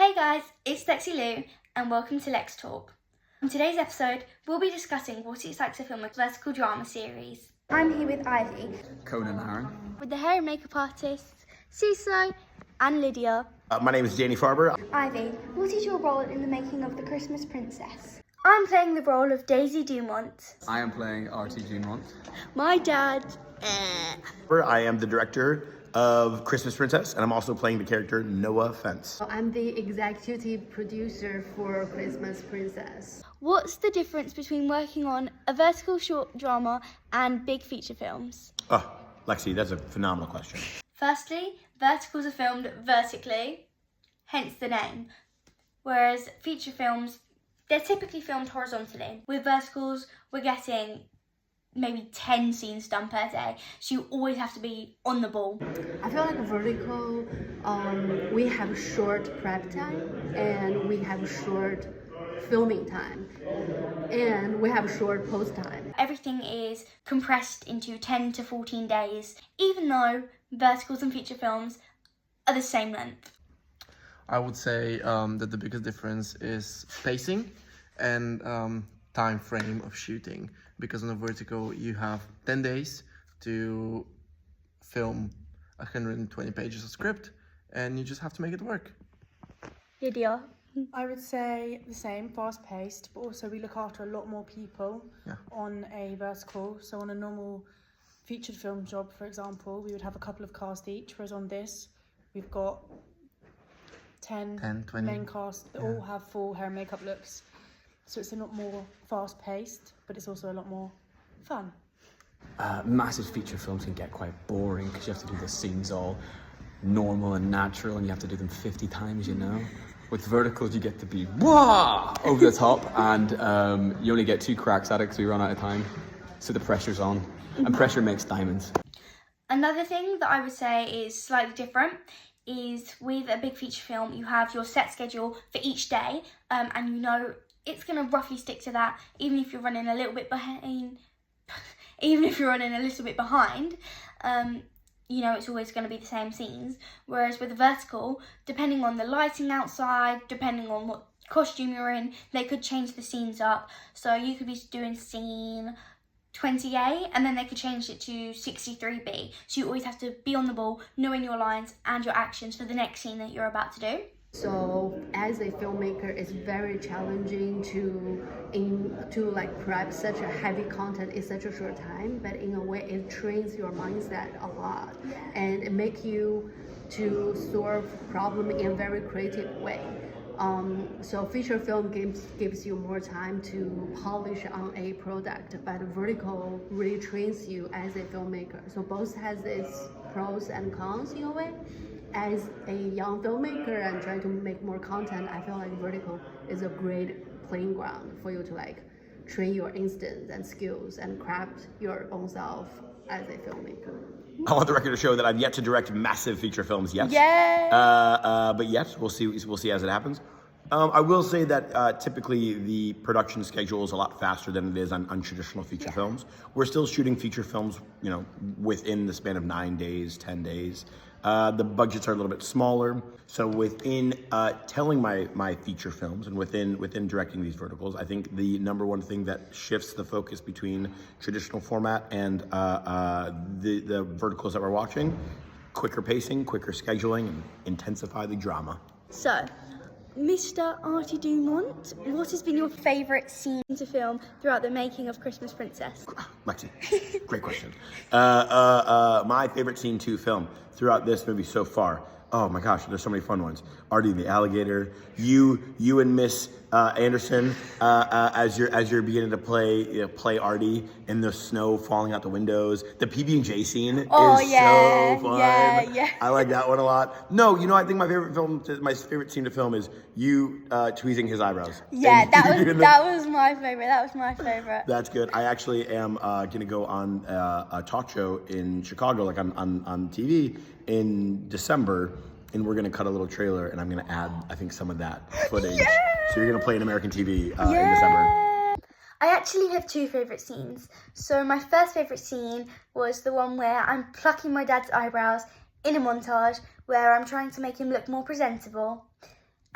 Hey guys, it's Lexi Lou and welcome to Lex Talk. On today's episode, we'll be discussing what it's like to film a vertical drama series. I'm here with Ivy, Conan Aaron. with the hair and makeup artists, Ciso and Lydia. My name is Danny Farber. Ivy, what is your role in the making of The Christmas Princess? I'm playing the role of Daisy Dumont. I am playing R.T. Dumont. My dad, I am the director of Christmas Princess, and I'm also playing the character Noah Fence. I'm the executive producer for Christmas Princess. What's the difference between working on a vertical short drama and big feature films? Oh, Lexi, that's a phenomenal question. Firstly, verticals are filmed vertically, hence the name, whereas feature films, they're typically filmed horizontally. With verticals, we're getting maybe 10 scenes done per day, so you always have to be on the ball. I feel like vertical, we have short prep time and we have short filming time and we have short post time. Everything is compressed into 10 to 14 days, even though verticals and feature films are the same length. I would say that the biggest difference is pacing and time frame of shooting, because on a vertical you have 10 days to film 120 pages of script and you just have to make it work. Lydia? I would say the same, fast-paced, but also we look after a lot more people on a vertical. So on a normal featured film job, for example, we would have a couple of cast each, whereas on this, we've got 10 20. main cast that all have full hair and makeup looks. So it's a lot more fast-paced, but it's also a lot more fun. Massive feature films can get quite boring because you have to do the scenes all normal and natural and you have to do them 50 times, you know. With verticals, you get to be wah over the top and you only get 2 cracks at it because we run out of time. So the pressure's on and pressure makes diamonds. Another thing that I would say is slightly different is with a big feature film, you have your set schedule for each day, and you know it's going to roughly stick to that, even if you're running a little bit behind. You know it's always going to be the same scenes. Whereas with a vertical, depending on the lighting outside, depending on what costume you're in, they could change the scenes up. So you could be doing scene 28 and then they could change it to 63B. So you always have to be on the ball, knowing your lines and your actions for the next scene that you're about to do. So as a filmmaker, it's very challenging to like prep such a heavy content in such a short time, but in a way it trains your mindset a lot and it makes you to solve problem in a very creative way. So feature film gives you more time to polish on a product, but vertical really trains you as a filmmaker. So both has its pros and cons in a way. As a young filmmaker and trying to make more content, I feel like vertical is a great playing ground for you to like train your instincts and skills and craft your own self as a filmmaker. I want the record to show that I've yet to direct massive feature films yet. Yeah. But yes, we'll see as it happens. I will say that typically the production schedule is a lot faster than it is on traditional feature films. We're still shooting feature films, you know, within the span of 9 days, 10 days. The budgets are a little bit smaller. So within telling my feature films and within directing these verticals, I think the number one thing that shifts the focus between traditional format and the verticals that we're watching, quicker pacing, quicker scheduling, and intensify the drama. So, Mr. R.T. Dumont, what has been your favourite scene to film throughout the making of Christmas Princess? Lexi, great question. My favorite scene to film throughout this movie so far. Oh my gosh, there's so many fun ones. Artie and the alligator, you and Miss Anderson as you're beginning to play Artie in the snow falling out the windows. The PB&J scene is so fun. Yeah. I like that one a lot. No, you know, I think my favorite scene to film is you tweezing his eyebrows. Yeah, And that was my favourite. That's good. I actually am gonna go on a talk show in Chicago, like on TV in December, and we're gonna cut a little trailer, and I'm gonna add, I think, some of that footage. So you're gonna play in American TV in December. I actually have 2 favourite scenes. So my first favourite scene was the one where I'm plucking my dad's eyebrows in a montage where I'm trying to make him look more presentable.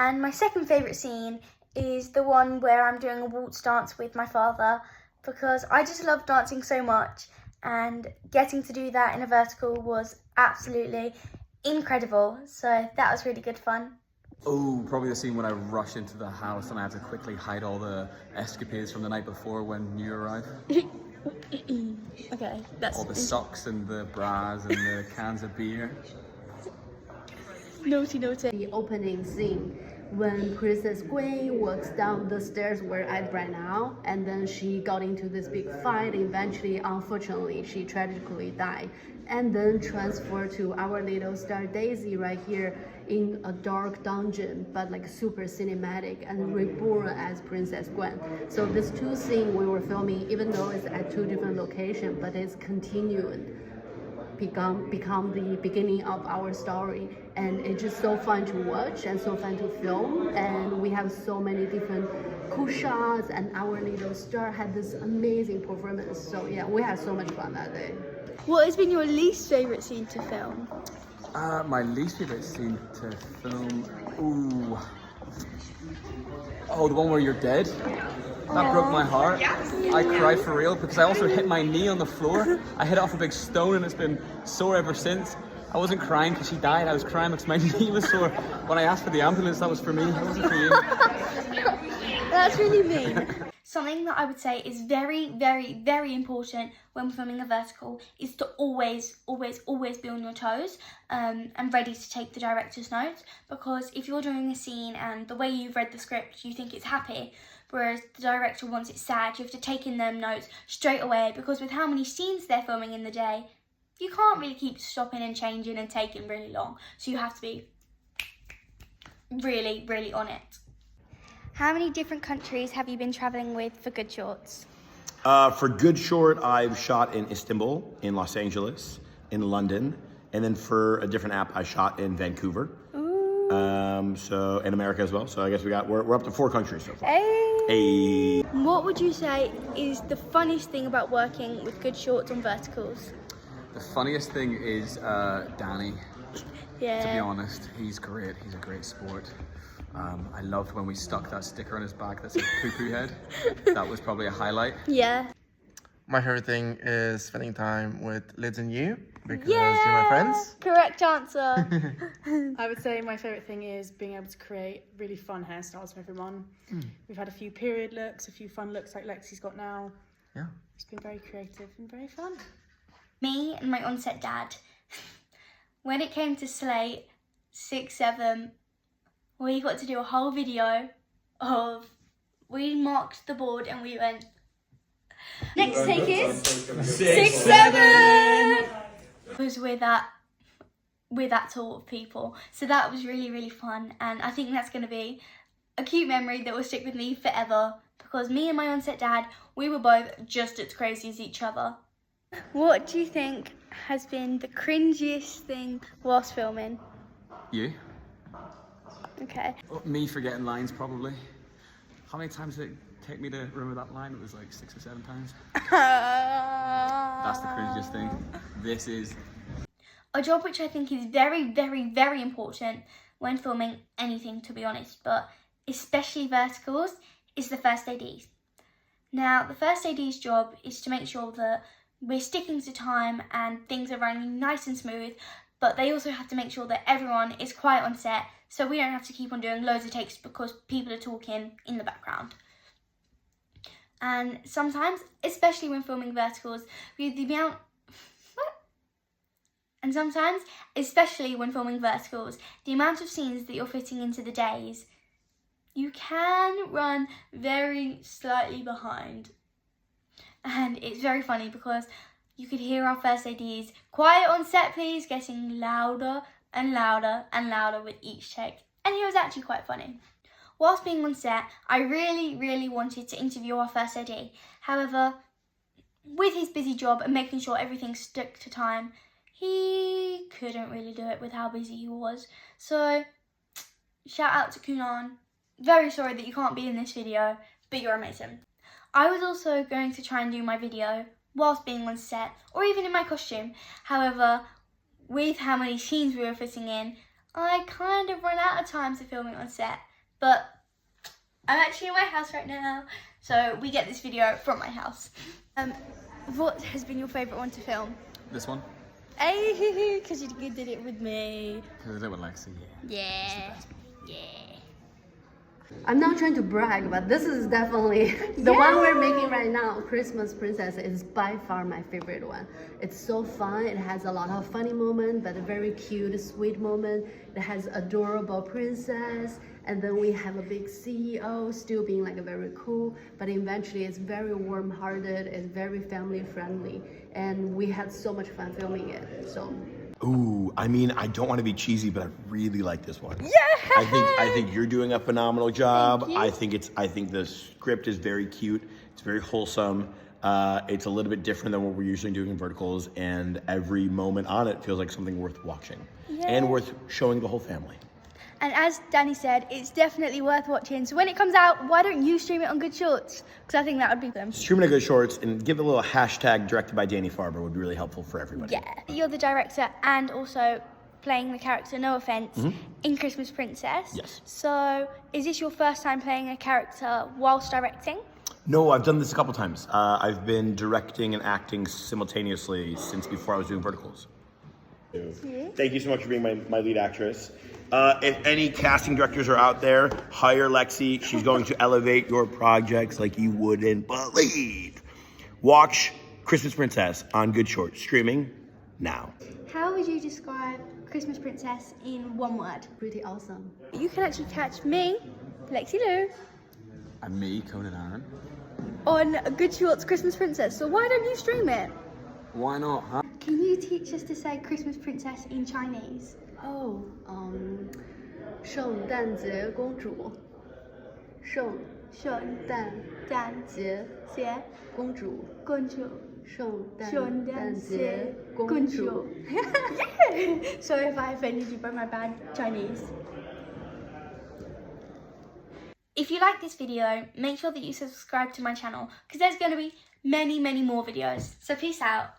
And my second favourite scene is the one where I'm doing a waltz dance with my father, because I just love dancing so much, and getting to do that in a vertical was absolutely incredible. So that was really good fun. Oh, probably the scene when I rush into the house and I have to quickly hide all the escapades from the night before when you arrive. Okay, that's All the socks and the bras and the cans of beer. naughty. The opening scene when Princess Gwen walks down the stairs we're at right now, and then she got into this big fight. Eventually, unfortunately, she tragically died, and then transferred to our little star Daisy right here in a dark dungeon, but like super cinematic, and reborn as Princess Gwen. So these two scenes we were filming, even though it's at two different locations, but it's continued. Become the beginning of our story, and it's just so fun to watch and so fun to film, and we have so many different cool shots, and our little star had this amazing performance. So yeah, we had so much fun that day. What has been your least favourite scene to film? My least favorite scene to film. Ooh. Oh, the one where you're dead. That broke my heart. I cried for real because I also hit my knee on the floor. I hit it off a big stone and it's been sore ever since. I wasn't crying because she died. I was crying because my knee was sore. When I asked for the ambulance, that was for me. It wasn't for you. That's really mean. Something that I would say is very, very, very important when filming a vertical is to always be on your toes and ready to take the director's notes, because if you're doing a scene and the way you've read the script you think it's happy, whereas the director wants it sad, you have to take in them notes straight away, because with how many scenes they're filming in the day, you can't really keep stopping and changing and taking really long, so you have to be really, really on it. How many different countries have you been travelling with for Good Shorts? For Good Short, I've shot in Istanbul, in Los Angeles, in London, and then for a different app, I shot in Vancouver. So in America as well. So I guess we're up to 4 countries so far. Hey. What would you say is the funniest thing about working with Good Shorts on verticals? The funniest thing is Danny. Yeah. To be honest, he's great. He's a great sport. I loved when we stuck that sticker on his back that said poo poo head. That was probably a highlight. Yeah. My favorite thing is spending time with Liz and you, because you're my friends. Correct answer. I would say my favourite thing is being able to create really fun hairstyles for everyone. We've had a few period looks, a few fun looks like Lexi's got now. Yeah. It's been very creative and very fun. Me and my on-set dad, when it came to Slate 6, 7, we got to do a whole video of, we marked the board and we went, next take is 6, 7! Because we're that sort of people. So that was really, really fun, and I think that's going to be a cute memory that will stick with me forever, because me and my on-set dad, we were both just as crazy as each other. What do you think has been the cringiest thing whilst filming? You? Okay. Me forgetting lines, probably. How many times did it take me to remember that line? It was like 6 or 7 times. That's the cringiest thing. This is a job which I think is very, very, very important when filming anything, to be honest, but especially verticals, is the first ADs. Now, the first AD's job is to make sure that we're sticking to time and things are running nice and smooth, but they also have to make sure that everyone is quiet on set, so we don't have to keep on doing loads of takes because people are talking in the background. And sometimes, especially when filming verticals, with the amount... And sometimes, especially when filming verticals, the amount of scenes that you're fitting into the days, you can run very slightly behind. And it's very funny because you could hear our first ADs, quiet on set please, getting louder and louder and louder with each take. And it was actually quite funny. Whilst being on set, I really, really wanted to interview our first AD. However, with his busy job and making sure everything stuck to time, he couldn't really do it with how busy he was. So, shout out to Kunan. Very sorry that you can't be in this video, but you're amazing. I was also going to try and do my video whilst being on set, or even in my costume. However, with how many scenes we were fitting in, I kind of run out of time to film it on set, but I'm actually in my house right now, so we get this video from my house. What has been your favourite one to film? This one? Hey, because you did it with me. Because I did it with Lexi, yeah. Yeah. I'm not trying to brag, but this is definitely the one we're making right now. Christmas Princess is by far my favorite one. It's so fun. It has a lot of funny moments, but a very cute, sweet moment. It has adorable princess, and then we have a big CEO still being like a very cool, but eventually it's very warm-hearted. It's very family-friendly, and we had so much fun filming it. So. Ooh, I mean, I don't want to be cheesy, but I really like this one. Yeah. I think you're doing a phenomenal job. Thank you. I think the script is very cute. It's very wholesome. It's a little bit different than what we're usually doing in verticals, and every moment on it feels like something worth watching and worth showing the whole family. And as Danny said, it's definitely worth watching. So when it comes out, why don't you stream it on Good Shorts? Because I think that would be them. Streaming a Good Shorts and give it a little hashtag directed by Danny Farber would be really helpful for everybody. Yeah. You're the director and also playing the character, no offense, in Christmas Princess. Yes. So is this your first time playing a character whilst directing? No, I've done this a couple times. I've been directing and acting simultaneously since before I was doing verticals. Thank you so much for being my lead actress. If any casting directors are out there, hire Lexi. She's going to elevate your projects like you wouldn't believe. Watch Christmas Princess on Good Shorts, streaming now. How would you describe Christmas Princess in one word? Pretty awesome. You can actually catch me, Lexi Lou, And me, Conan Aaron. on Good Shorts Christmas Princess. So why don't you stream it? Why not, huh? Can you teach us to say Christmas Princess in Chinese? Oh, 圣诞节公主，圣诞节公主，圣诞节公主。Sorry if I offended you by my bad Chinese. If you like this video, make sure that you subscribe to my channel because there's going to be many more videos. So peace out.